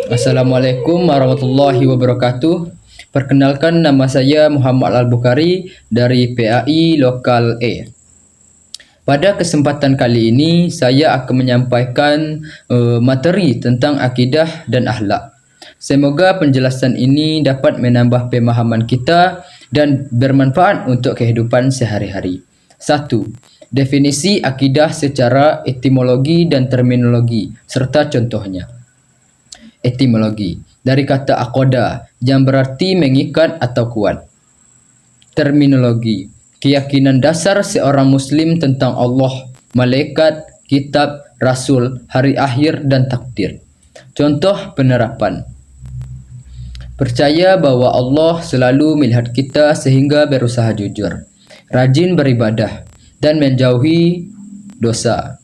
Assalamualaikum warahmatullahi wabarakatuh. Perkenalkan, nama saya Muhammad Al-Bukhari dari PAI Lokal A. Pada kesempatan kali ini, saya akan menyampaikan materi tentang akidah dan akhlak. Semoga penjelasan ini dapat menambah pemahaman kita dan bermanfaat untuk kehidupan sehari-hari. 1. Definisi akidah secara etimologi dan terminologi, serta contohnya. Etimologi dari kata aqoda yang berarti mengikat atau kuat. Terminologi, keyakinan dasar seorang muslim tentang Allah, malaikat, kitab, rasul, hari akhir dan takdir. Contoh penerapan: percaya bahwa Allah selalu melihat kita sehingga berusaha jujur, rajin beribadah, dan menjauhi dosa.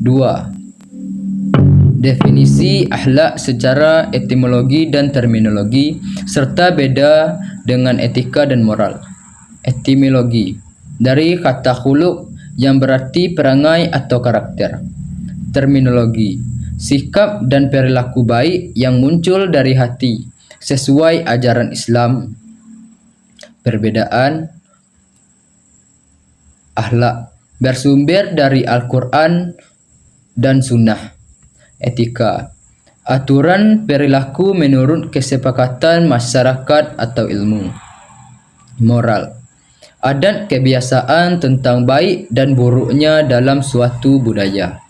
2. Definisi akhlak secara etimologi dan terminologi, serta beda dengan etika dan moral. Etimologi dari kata khuluq yang berarti perangai atau karakter. Terminologi, sikap dan perilaku baik yang muncul dari hati sesuai ajaran Islam. Perbedaan akhlak bersumber dari Al-Quran dan Sunnah. Etika, aturan perilaku menurut kesepakatan masyarakat atau ilmu. Moral, adat kebiasaan tentang baik dan buruknya dalam suatu budaya.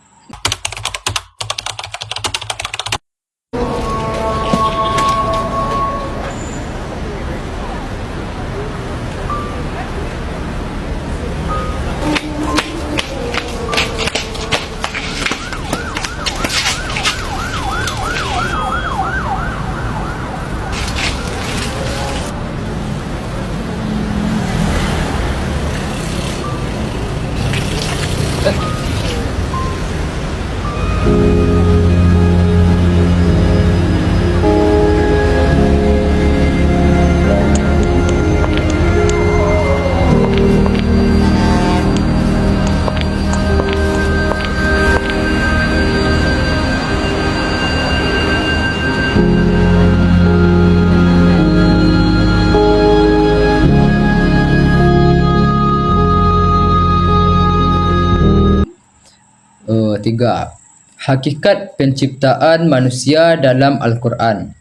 Tiga. Hakikat penciptaan manusia dalam Al-Quran.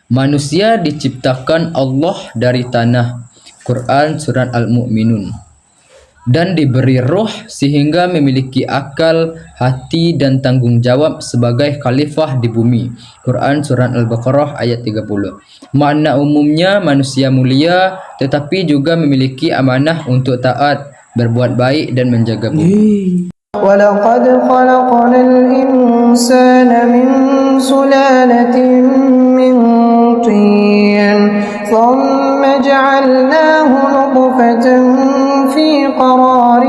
Manusia diciptakan Allah dari tanah, Quran Surat Al-Mu'minun, dan diberi roh sehingga memiliki akal, hati dan tanggung jawab sebagai khalifah di bumi, Quran Surat Al-Baqarah ayat 30. Makna umumnya manusia mulia tetapi juga memiliki amanah untuk taat, berbuat baik dan menjaga bumi. وَلَقَدْ خَلَقْنَا الْإِنسَانَ مِنْ سُلَالَةٍ مِنْ طِينٍ ثُمَّ جَعَلْنَاهُ نُطْفَةً فِي قَرَارٍ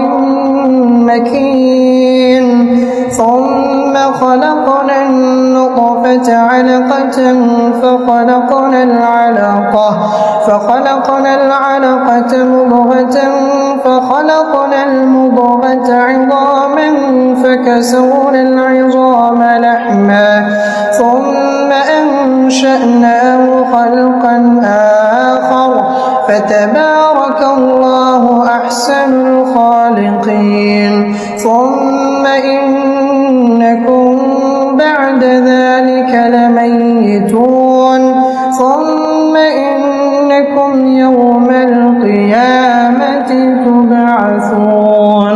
مَكِينٍ ثُمَّ خَلَقْنَا النُّطْفَةَ عَلَقَةً فَخَلَقْنَا الْعَلَقَةَ مُضْغَةً فَخَلَقْنَا الْمُضْغَةَ عِظَامًا فَكَسَوْنَا الْعِظَامَ لَحْمًا ثُمَّ أَنشَأْنَاهُ خَلْقًا آخَرَ فَتَبَارَكَ اللَّهُ أَحْسَنُ الْخَالِقِينَ ثُمَّ إِنَّكُمْ بَعْدَ ذَلِكَ لَمَيِّتُونَ ثُمَّ إِنَّكُمْ يَوْمَ الْقِيَامَةِ تُبْعَثُونَ.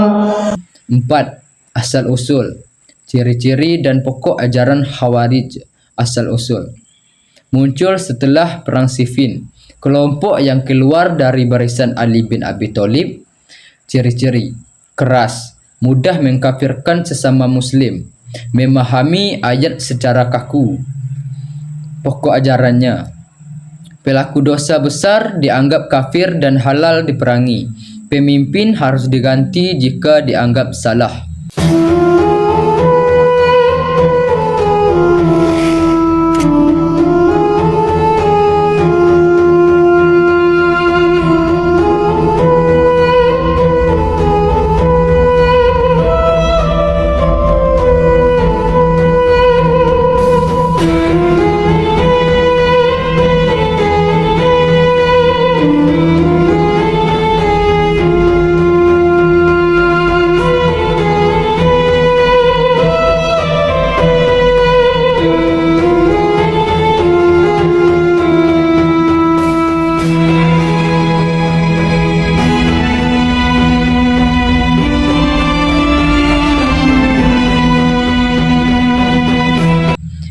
4. Asal-usul, ciri-ciri dan pokok ajaran Khawarij. Asal-usul muncul setelah Perang Siffin, kelompok yang keluar dari barisan Ali bin Abi Thalib. Ciri-ciri: keras, mudah mengkafirkan sesama muslim, memahami ayat secara kaku. Pokok ajarannya: Pelaku dosa besar dianggap kafir dan halal diperangi. Pemimpin harus diganti jika dianggap salah.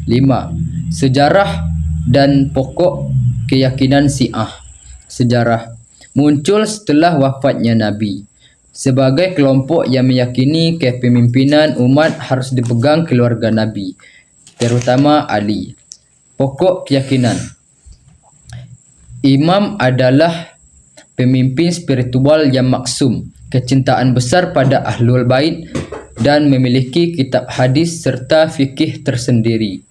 Lima, sejarah dan pokok keyakinan Syiah. Sejarah muncul setelah wafatnya Nabi. Sebagai kelompok yang meyakini kepemimpinan umat harus dipegang keluarga Nabi, terutama Ali. Pokok keyakinan. Imam adalah pemimpin spiritual yang maksum, kecintaan besar pada Ahlul Bait dan memiliki kitab hadis serta fikih tersendiri.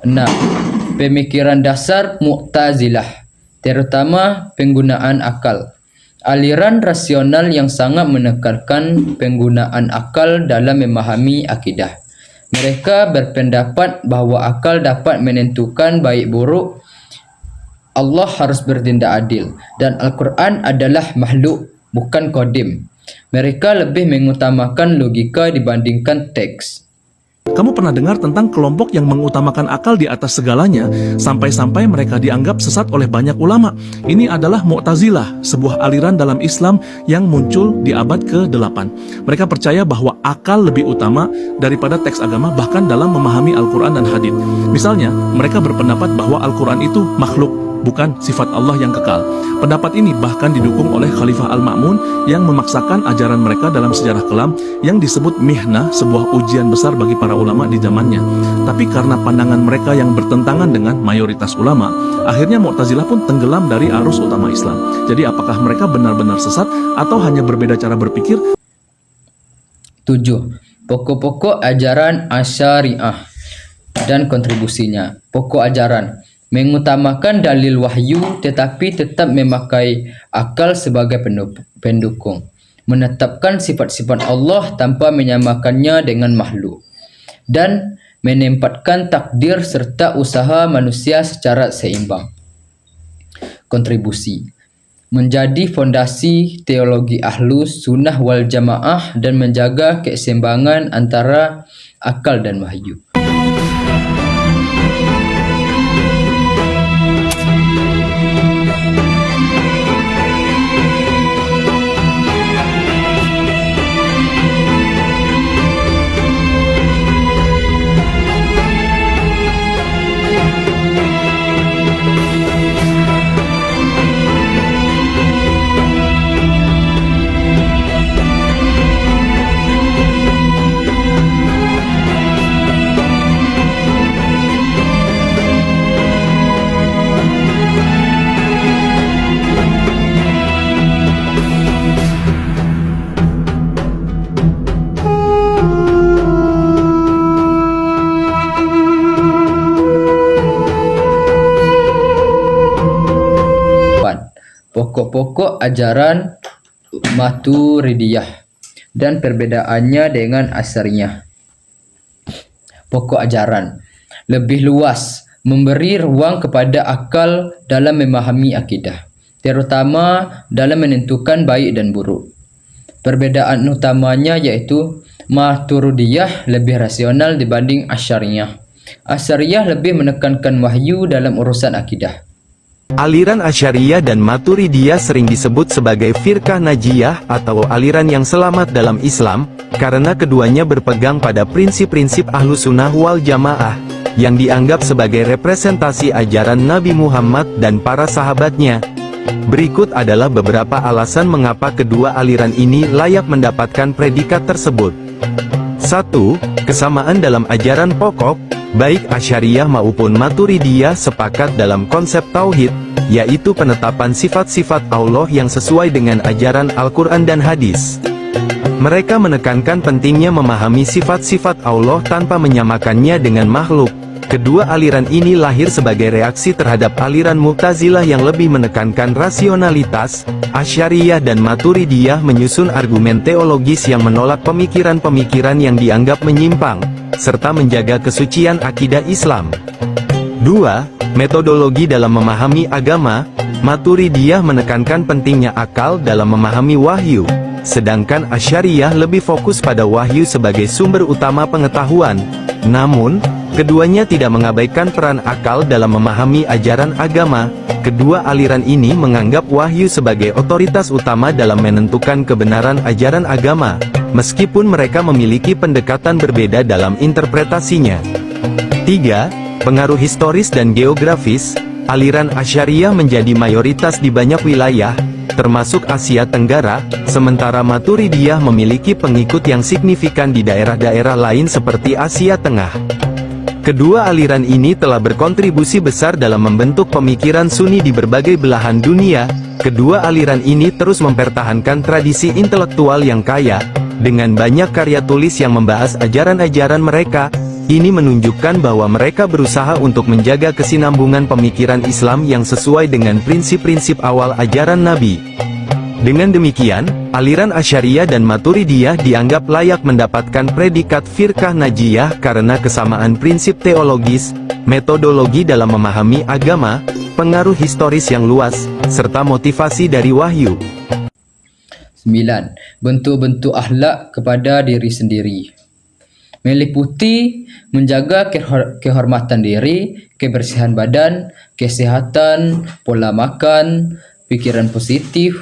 Enam, pemikiran dasar Mu'tazilah, terutama penggunaan akal. Aliran rasional yang sangat menekankan penggunaan akal dalam memahami akidah. Mereka berpendapat bahawa akal dapat menentukan baik buruk. Allah harus bertindak adil dan Al-Quran adalah makhluk, bukan kodim. Mereka lebih mengutamakan logika dibandingkan teks. Kamu pernah dengar tentang kelompok yang mengutamakan akal di atas segalanya, sampai-sampai mereka dianggap sesat oleh banyak ulama. Ini adalah Mu'tazilah, sebuah aliran dalam Islam yang muncul di abad ke-8. Mereka percaya bahwa akal lebih utama daripada teks agama, bahkan dalam memahami Al-Quran dan hadits. Misalnya, mereka berpendapat bahwa Al-Quran itu makhluk, bukan sifat Allah yang kekal. Pendapat ini bahkan didukung oleh Khalifah Al-Ma'mun yang memaksakan ajaran mereka dalam sejarah kelam yang disebut mihnah, sebuah ujian besar bagi para ulama di zamannya. Tapi karena pandangan mereka yang bertentangan dengan mayoritas ulama, akhirnya Mu'tazilah pun tenggelam dari arus utama Islam. Jadi apakah mereka benar-benar sesat atau hanya berbeda cara berpikir? 7. Pokok-pokok ajaran Asy'ariyah dan kontribusinya. Pokok ajaran mengutamakan dalil wahyu tetapi tetap memakai akal sebagai pendukung, menetapkan sifat-sifat Allah tanpa menyamakannya dengan makhluk, dan menempatkan takdir serta usaha manusia secara seimbang. Kontribusi menjadi fondasi teologi Ahlus Sunnah wal Jamaah dan menjaga keseimbangan antara akal dan wahyu. Pokok-pokok ajaran Maturidiyah dan perbedaannya dengan Asy'ariyah. pokok ajaran, lebih luas, memberi ruang kepada akal dalam memahami akidah, terutama dalam menentukan baik dan buruk. Perbedaan utamanya yaitu Maturidiyah lebih rasional dibanding Asy'ariyah. Asy'ariyah lebih menekankan wahyu dalam urusan akidah. Aliran Asy'ariyah dan Maturidiyah sering disebut sebagai firqah najiyah atau aliran yang selamat dalam Islam, karena keduanya berpegang pada prinsip-prinsip Ahlus Sunnah wal Jamaah, yang dianggap sebagai representasi ajaran Nabi Muhammad dan para sahabatnya. Berikut adalah beberapa alasan mengapa kedua aliran ini layak mendapatkan predikat tersebut. 1. Kesamaan dalam ajaran pokok. Baik Asy'ariyah maupun Maturidiyah sepakat dalam konsep tauhid, yaitu penetapan sifat-sifat Allah yang sesuai dengan ajaran Al-Quran dan hadis. Mereka menekankan pentingnya memahami sifat-sifat Allah tanpa menyamakannya dengan makhluk. Kedua aliran ini lahir sebagai reaksi terhadap aliran Mu'tazilah yang lebih menekankan rasionalitas. Asy'ariyah dan Maturidiyah menyusun argumen teologis yang menolak pemikiran-pemikiran yang dianggap menyimpang, serta menjaga kesucian akidah Islam. 2. Metodologi dalam memahami agama. Maturidiyah menekankan pentingnya akal dalam memahami wahyu, sedangkan Asy'ariyah lebih fokus pada wahyu sebagai sumber utama pengetahuan. Namun, keduanya tidak mengabaikan peran akal dalam memahami ajaran agama. Kedua aliran ini menganggap wahyu sebagai otoritas utama dalam menentukan kebenaran ajaran agama, meskipun mereka memiliki pendekatan berbeda dalam interpretasinya. 3. Pengaruh historis dan geografis. Aliran Asy'ariyah menjadi mayoritas di banyak wilayah, termasuk Asia Tenggara, sementara Maturidiyah memiliki pengikut yang signifikan di daerah-daerah lain seperti Asia Tengah. Kedua aliran ini telah berkontribusi besar dalam membentuk pemikiran Sunni di berbagai belahan dunia. Kedua aliran ini terus mempertahankan tradisi intelektual yang kaya, dengan banyak karya tulis yang membahas ajaran-ajaran mereka. Ini menunjukkan bahwa mereka berusaha untuk menjaga kesinambungan pemikiran Islam yang sesuai dengan prinsip-prinsip awal ajaran Nabi. Dengan demikian, aliran Asy'ariyah dan Maturidiyah dianggap layak mendapatkan predikat firqah najiyah karena kesamaan prinsip teologis, metodologi dalam memahami agama, pengaruh historis yang luas, serta motivasi dari wahyu. 9. Bentuk-bentuk akhlak kepada diri sendiri. Meliputi menjaga kehormatan diri, kebersihan badan, kesehatan, pola makan, pikiran positif,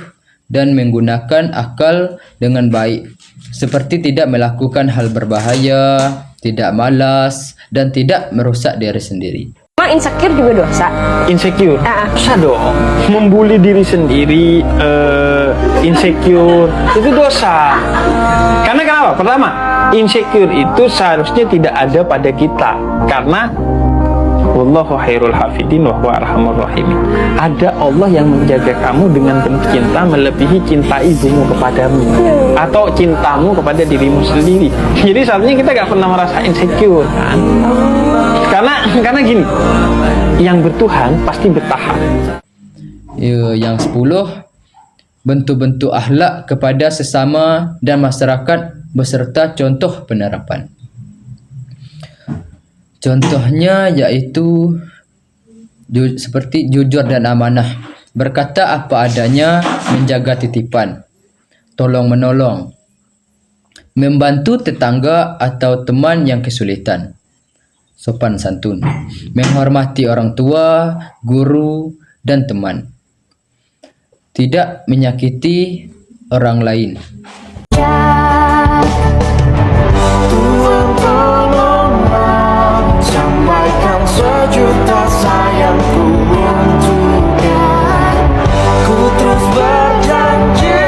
dan menggunakan akal dengan baik, seperti tidak melakukan hal berbahaya, tidak malas, dan tidak merusak diri sendiri. Emang insecure juga dosa? Insecure? Dosa dong. Membuli diri sendiri, insecure, itu dosa. Karena kenapa? Pertama, insecure itu seharusnya tidak ada pada kita. Karena Wallahu khairul hafidin wa huwa arhamur rahimin. Ada Allah yang menjaga kamu dengan penuh cinta melebihi cinta ibumu kepadamu, atau cintamu kepada dirimu sendiri. Jadi seharusnya kita gak pernah merasa insecure kan? Karena gini, yang bertuhan pasti bertahan. Yang 10, bentuk-bentuk akhlak kepada sesama dan masyarakat beserta contoh penerapan. Contohnya yaitu seperti jujur dan amanah, berkata apa adanya, menjaga titipan, tolong menolong, membantu tetangga atau teman yang kesulitan, sopan santun, menghormati orang tua, guru, dan teman, tidak menyakiti orang lain. Sampaikan sejuta sayangku untuknya. Ku terus berjanji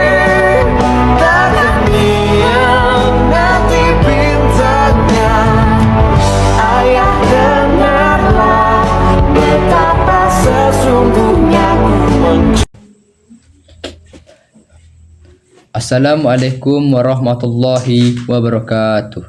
takkan mengkhianati bintangnya. Ayah, dengarlah betapa sesungguhnya ku mencintai. Assalamualaikum warahmatullahi wabarakatuh.